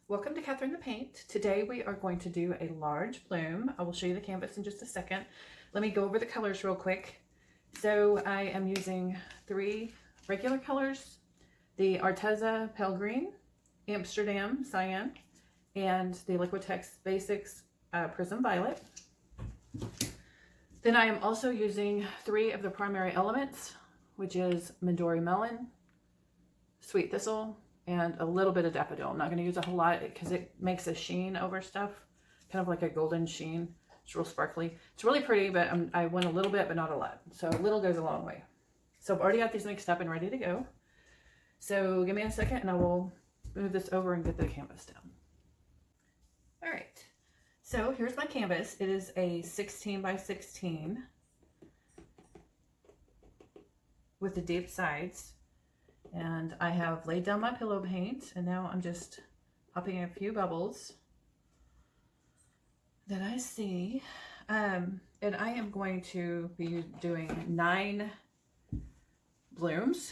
Welcome to Catherine the Paint. Today we are going to do a large bloom. I will show you the canvas in just a second. Let me go over the colors real quick. So I am using 3 regular colors, the Arteza Pale Green, Amsterdam Cyan, and the Liquitex Basics Prism Violet. Then I am also using 3 of the primary elements, which is midori melon, sweet thistle, and a little bit of daffodil. I'm not going to use a whole lot because it makes a sheen over stuff, kind of like a golden sheen. It's real sparkly. It's really pretty, but I went a little bit, but not a lot. So a little goes a long way. So I've already got these mixed up and ready to go. So give me a second and I will move this over and get the canvas down. All right. So here's my canvas. It is a 16 by 16 with the deep sides. And I have laid down my pillow paint, and now I'm just popping a few bubbles that I see. And I am going to be doing 9 blooms,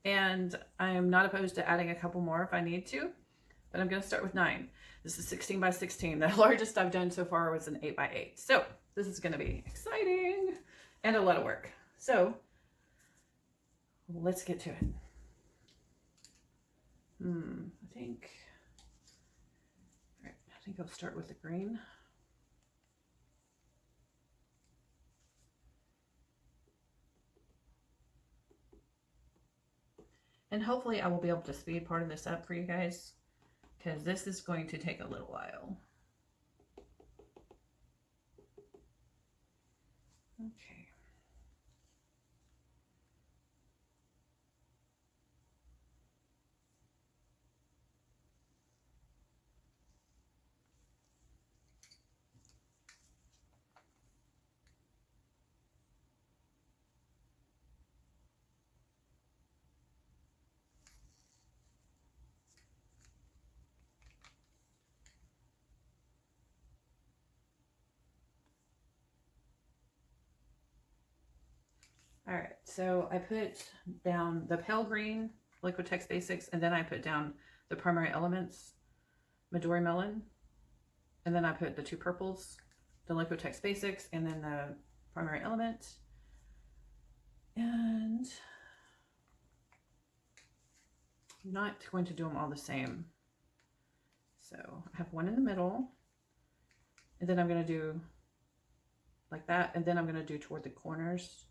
and I am not opposed to adding a couple more if I need to, but I'm going to start with 9. This is 16 by 16. The largest I've done so far was an 8 by 8. So this is going to be exciting and a lot of work. So let's get to it. I think I'll start with the green. And hopefully I will be able to speed part of this up for you guys, because this is going to take a little while. Okay. All right, so I put down the pale green Liquitex Basics, and then I put down the primary elements, midori melon, and then I put the 2 purples, the Liquitex Basics, and then the primary element. And I'm not going to do them all the same. So I have one in the middle, and then I'm going to do like that, and then I'm going to do toward the corners.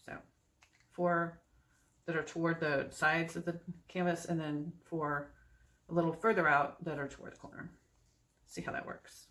So 4 that are toward the sides of the canvas, and then 4 a little further out that are toward the corner. See how that works.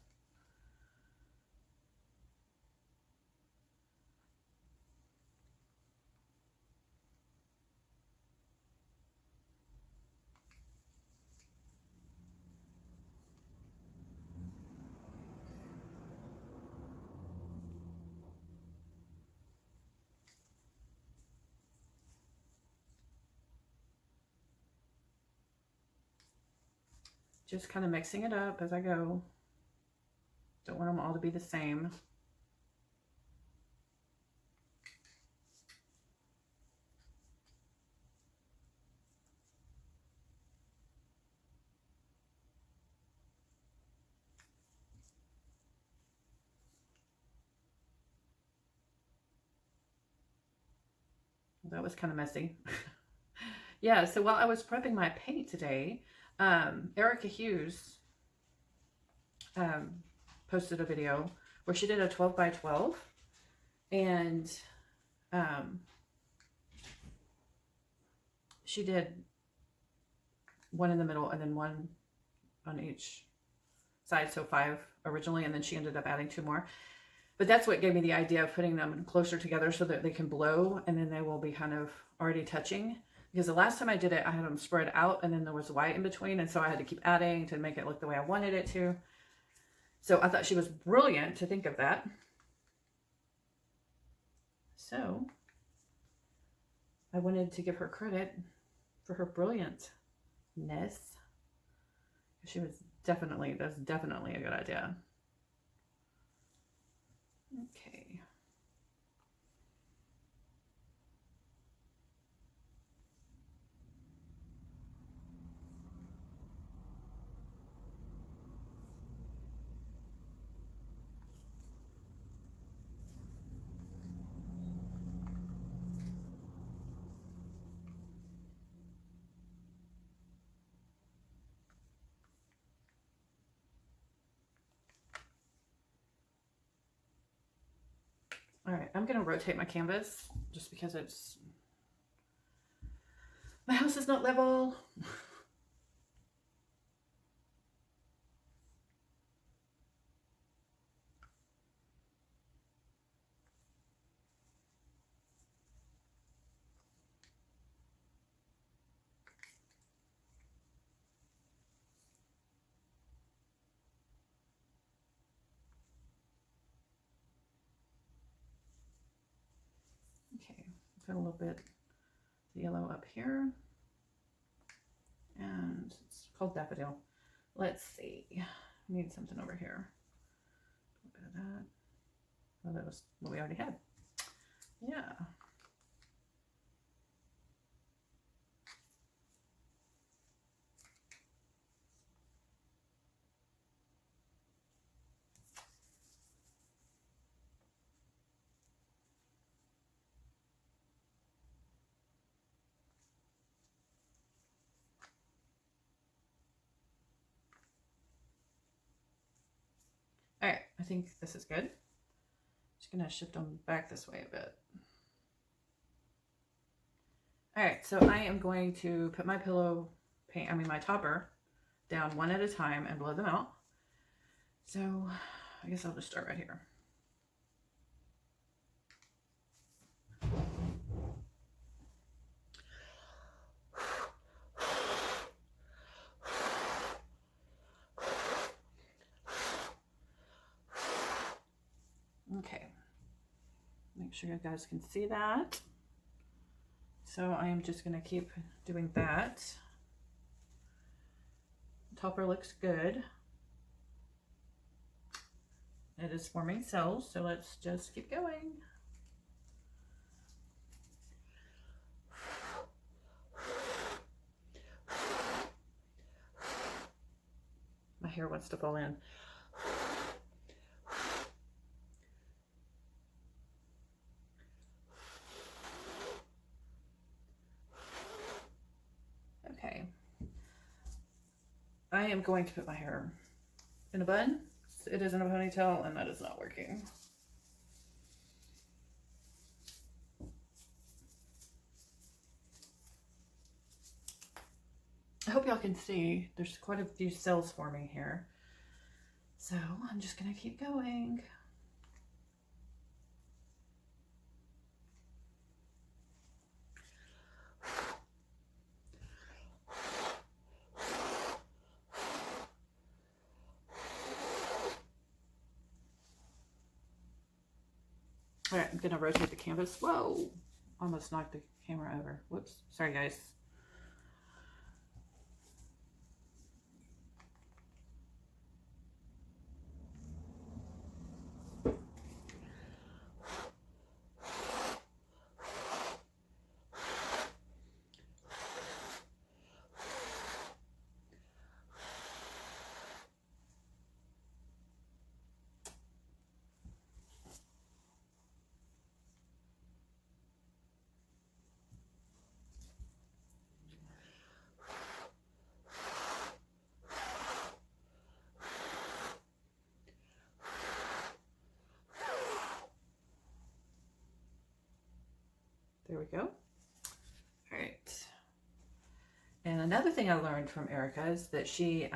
Just kind of mixing it up as I go. Don't want them all to be the same. That was kind of messy. Yeah, so while I was prepping my paint today, Erica Hughes posted a video where she did a 12 by 12, and she did 1 in the middle and then 1 on each side, so 5 originally, and then she ended up adding 2 more. But that's what gave me the idea of putting them closer together so that they can blow, and then they will be kind of already touching. Because the last time I did it, I had them spread out, and then there was white in between, and so I had to keep adding to make it look the way I wanted it to. So I thought she was brilliant to think of that. So I wanted to give her credit for her brilliantness. She was definitely, that's definitely a good idea. Okay. All right, I'm gonna rotate my canvas just because my house is not level. Okay, put a little bit of yellow up here. And it's called daffodil. Let's see. I need something over here. A little bit of that. Oh, that was what we already had. Yeah. All right, I think this is good. Just gonna shift them back this way a bit. All right, so I am going to put my my topper down one at a time and blow them out. So I guess I'll just start right here. Okay, make sure you guys can see that. So I am just going to keep doing that. The topper looks good. It is forming cells, so let's just keep going. My hair wants to fall in. Okay. I am going to put my hair in a bun. It is in a ponytail, and that is not working. I hope y'all can see there's quite a few cells forming here. So I'm just gonna keep going. All right, I'm gonna rotate the canvas. Whoa, almost knocked the camera over. Whoops, sorry guys. There we go. All right. And another thing I learned from Erica is that she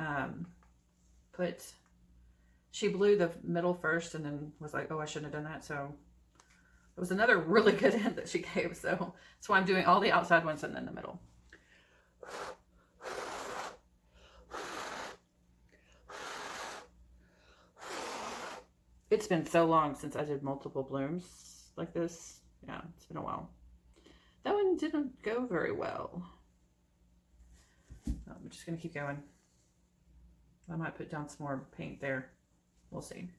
blew the middle first and then was like, oh, I shouldn't have done that. So it was another really good hint that she gave. So that's why I'm doing all the outside ones and then the middle. It's been so long since I did multiple blooms like this. Yeah, it's been a while. That one didn't go very well. I'm just going to keep going. I might put down some more paint there. We'll see.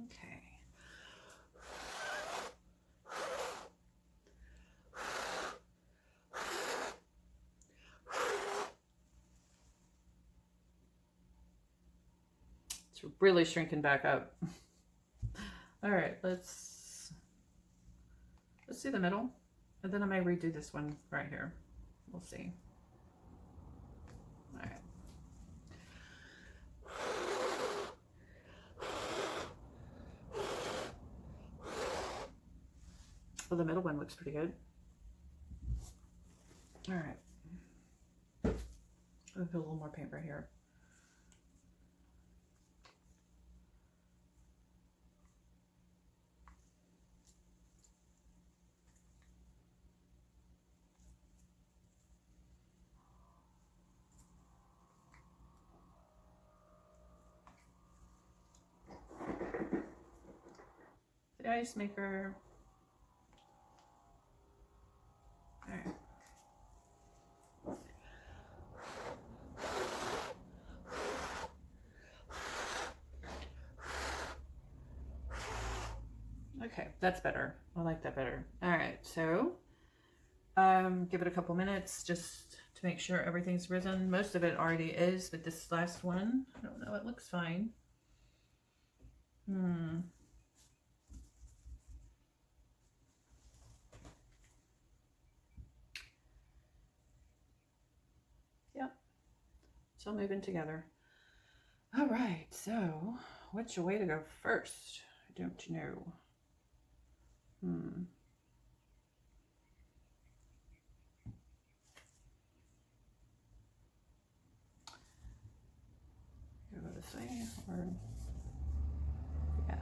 Okay. It's really shrinking back up. All right, let's do the middle, and then I may redo this one right here. We'll see. All right. Well, the middle one looks pretty good. All right. I'll put a little more paint right here. The ice maker. All right. Okay, that's better. I like that better. All right, so give it a couple minutes just to make sure everything's risen. Most of it already is, but this last one, I don't know, it looks fine. Yep, it's all moving together. All right, so which way to go first? I don't know. Go this way, or yeah.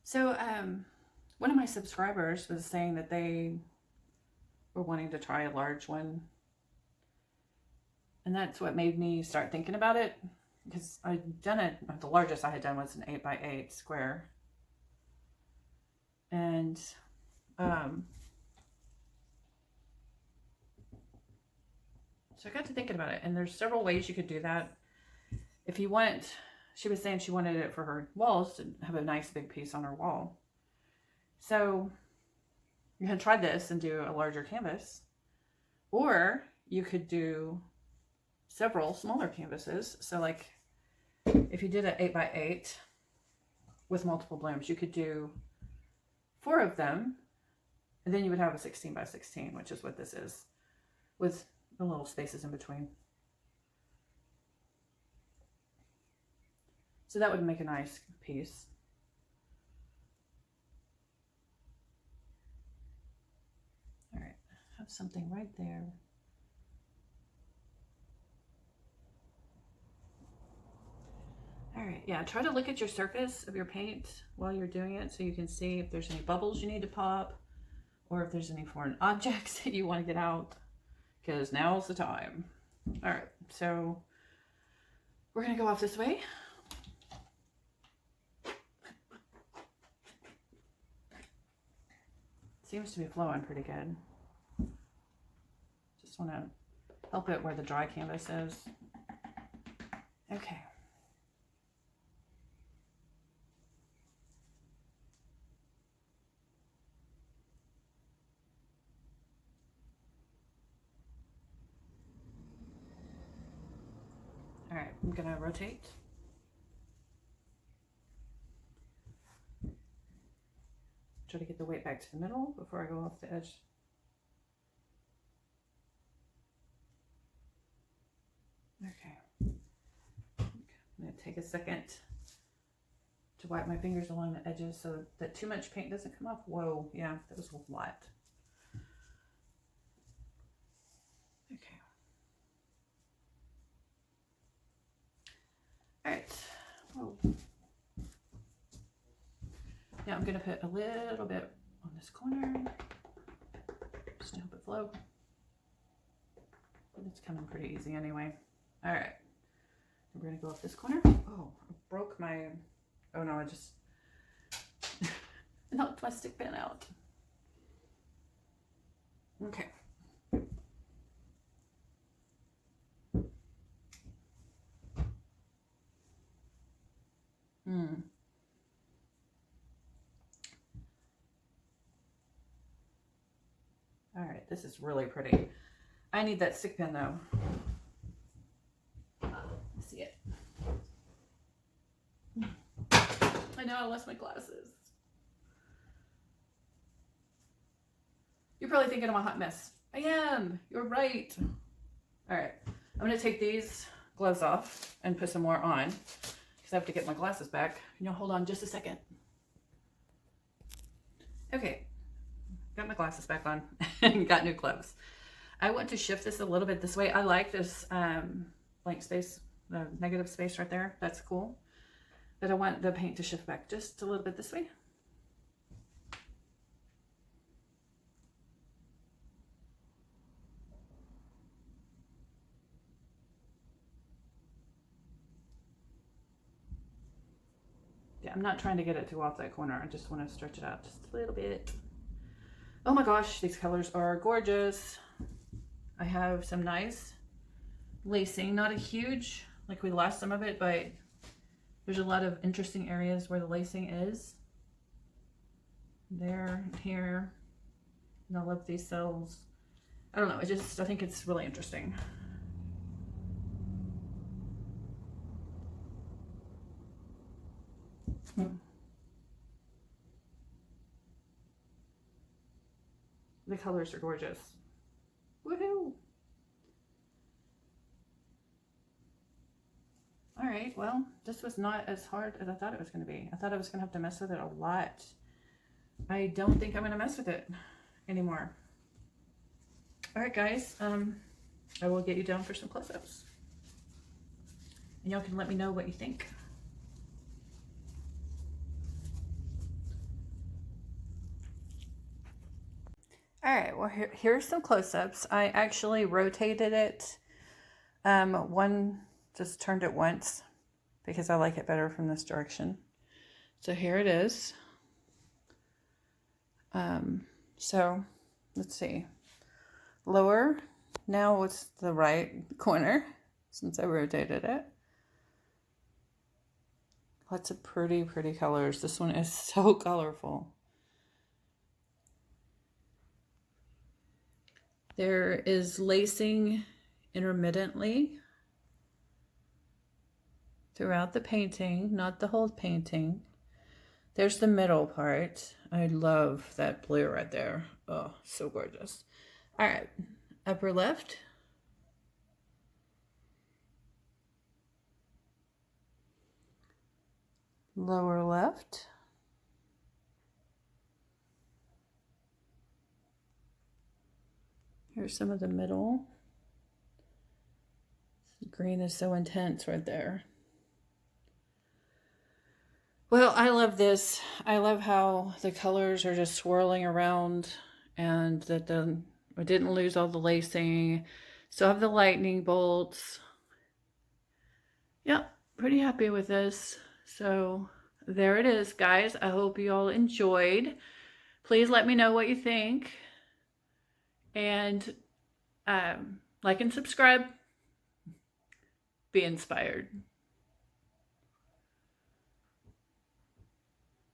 So one of my subscribers was saying that they were wanting to try a large one, and that's what made me start thinking about it, because I'd done it, the largest I had done was an 8x8 square, and so I got to thinking about it, and there's several ways you could do that. If you want, she was saying she wanted it for her walls to have a nice big piece on her wall. So you can try this and do a larger canvas, or you could do several smaller canvases. So like if you did an 8x8 with multiple blooms, you could do 4 of them, and then you would have a 16x16, which is what this is, with the little spaces in between. So that would make a nice piece. All right, have something right there. All right, yeah, try to look at your surface of your paint while you're doing it so you can see if there's any bubbles you need to pop, or if there's any foreign objects that you want to get out, because now's the time. All right, so we're gonna go off this way. Seems to be flowing pretty good. Just want to help it where the dry canvas is. Okay. All right, I'm gonna rotate. Try to get the weight back to the middle before I go off the edge. Okay. I'm gonna take a second to wipe my fingers along the edges so that too much paint doesn't come off. Whoa, yeah, that was a lot. Okay. All right. Whoa. Now I'm gonna put a little bit on this corner, just to help it flow. But it's coming pretty easy anyway. All right, we're gonna go up this corner. Oh, I broke my, oh no, I just knocked my stick pin out. Okay. This is really pretty. I need that stick pin though. See it. I know I lost my glasses. You're probably thinking I'm a hot mess. I am. You're right. All right. I'm going to take these gloves off and put some more on because I have to get my glasses back. Hold on just a second. Okay. Got my glasses back on and got new gloves. I want to shift this a little bit this way. I like this blank space, the negative space right there. That's cool. But I want the paint to shift back just a little bit this way. Yeah, I'm not trying to get it to off that corner. I just want to stretch it out just a little bit. Oh my gosh, these colors are gorgeous. I have some nice lacing, not a huge, like we lost some of it, but there's a lot of interesting areas where the lacing is. There, here, and I love these cells. I don't know, I think it's really interesting. The colors are gorgeous. Woohoo! All right, well, this was not as hard as I thought it was going to be. I thought I was going to have to mess with it a lot. I don't think I'm going to mess with it anymore. All right, guys, I will get you down for some close-ups. And y'all can let me know what you think. All right, well, here's some close-ups. I actually rotated it. Just turned it once because I like it better from this direction. So here it is. So let's see. Lower. Now it's the right corner since I rotated it. Lots of pretty, pretty colors. This one is so colorful. There is lacing intermittently throughout the painting, not the whole painting. There's the middle part. I love that blue right there. Oh, so gorgeous. All right, upper left. Lower left. Here's some of the middle. The green is so intense right there. Well, I love this. I love how the colors are just swirling around and that I didn't lose all the lacing. Still have the lightning bolts. Yep, pretty happy with this. So there it is, guys. I hope you all enjoyed. Please let me know what you think. And like and subscribe. Be inspired.